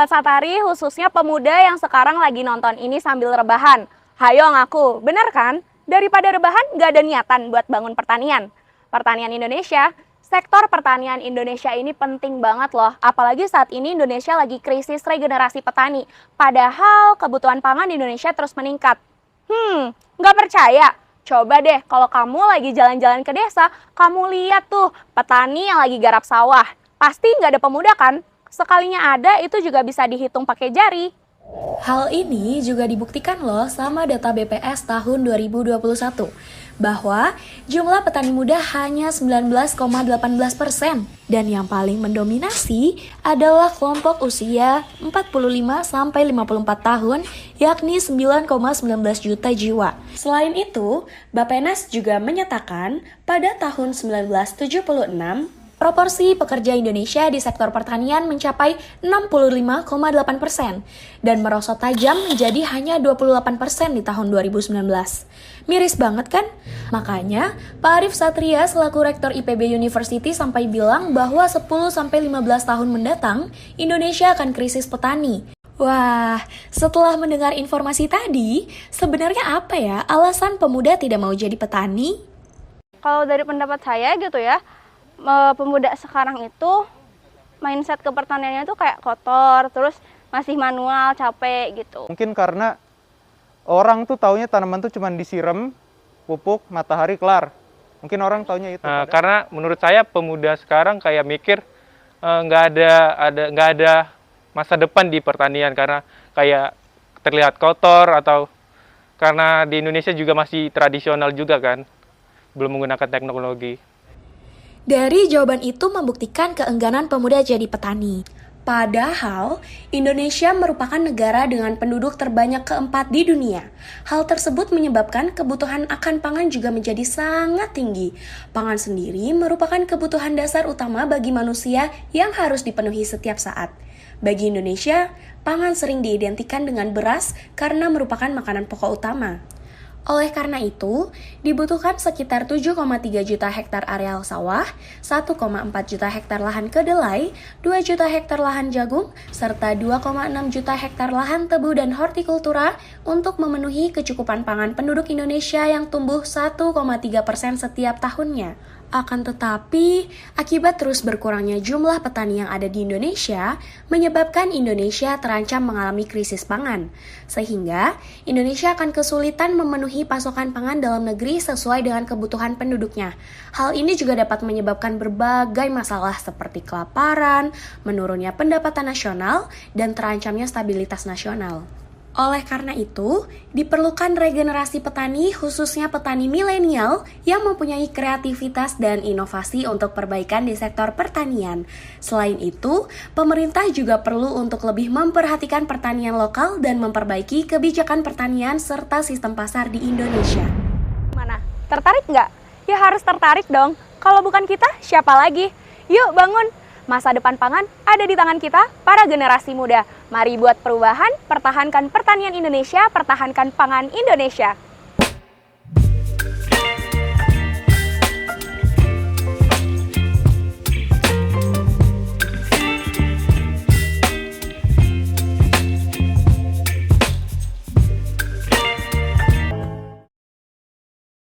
Sobat Satari, khususnya pemuda yang sekarang lagi nonton ini sambil rebahan. Hayo ngaku, bener kan? Daripada rebahan, nggak ada niatan buat bangun pertanian. Pertanian Indonesia, sektor pertanian Indonesia ini penting banget loh. Apalagi saat ini Indonesia lagi krisis regenerasi petani. Padahal kebutuhan pangan di Indonesia terus meningkat. Nggak percaya? Coba deh kalau kamu lagi jalan-jalan ke desa, kamu lihat tuh petani yang lagi garap sawah. Pasti nggak ada pemuda kan? Sekalinya ada, itu juga bisa dihitung pakai jari. Hal ini juga dibuktikan loh sama data BPS tahun 2021, bahwa jumlah petani muda hanya 19,18%, dan yang paling mendominasi adalah kelompok usia 45-54 tahun, yakni 9,19 juta jiwa. Selain itu, Bappenas juga menyatakan pada tahun 1976, proporsi pekerja Indonesia di sektor pertanian mencapai 65,8% dan merosot tajam menjadi hanya 28% di tahun 2019. Miris banget kan? Makanya, Pak Arief Satria selaku Rektor IPB University sampai bilang bahwa 10-15 tahun mendatang, Indonesia akan krisis petani. Wah, setelah mendengar informasi tadi, sebenarnya apa ya alasan pemuda tidak mau jadi petani? Kalau dari pendapat saya gitu ya, pemuda sekarang itu mindset ke pertaniannya tuh kayak kotor, terus masih manual, capek gitu. Mungkin karena orang tuh taunya tanaman tuh cuma disiram, pupuk, matahari, kelar. Mungkin orang taunya itu. Karena menurut saya pemuda sekarang kayak mikir nggak ada masa depan di pertanian karena kayak terlihat kotor atau karena di Indonesia juga masih tradisional juga kan, belum menggunakan teknologi. Dari jawaban itu membuktikan keengganan pemuda jadi petani. Padahal, Indonesia merupakan negara dengan penduduk terbanyak keempat di dunia. Hal tersebut menyebabkan kebutuhan akan pangan juga menjadi sangat tinggi. Pangan sendiri merupakan kebutuhan dasar utama bagi manusia yang harus dipenuhi setiap saat. Bagi Indonesia, pangan sering diidentikan dengan beras karena merupakan makanan pokok utama. Oleh karena itu, dibutuhkan sekitar 7,3 juta hektar areal sawah, 1,4 juta hektar lahan kedelai, 2 juta hektar lahan jagung, serta 2,6 juta hektar lahan tebu dan hortikultura untuk memenuhi kecukupan pangan penduduk Indonesia yang tumbuh 1,3% setiap tahunnya. Akan tetapi, akibat terus berkurangnya jumlah petani yang ada di Indonesia, menyebabkan Indonesia terancam mengalami krisis pangan. Sehingga, Indonesia akan kesulitan memenuhi pasokan pangan dalam negeri sesuai dengan kebutuhan penduduknya. Hal ini juga dapat menyebabkan berbagai masalah seperti kelaparan, menurunnya pendapatan nasional, dan terancamnya stabilitas nasional. Oleh karena itu, diperlukan regenerasi petani, khususnya petani milenial yang mempunyai kreativitas dan inovasi untuk perbaikan di sektor pertanian. Selain itu, pemerintah juga perlu untuk lebih memperhatikan pertanian lokal dan memperbaiki kebijakan pertanian serta sistem pasar di Indonesia. Mana? Tertarik nggak? Ya harus tertarik dong. Kalau bukan kita, siapa lagi? Yuk bangun! Masa depan pangan ada di tangan kita, para generasi muda. Mari buat perubahan, pertahankan pertanian Indonesia, pertahankan pangan Indonesia.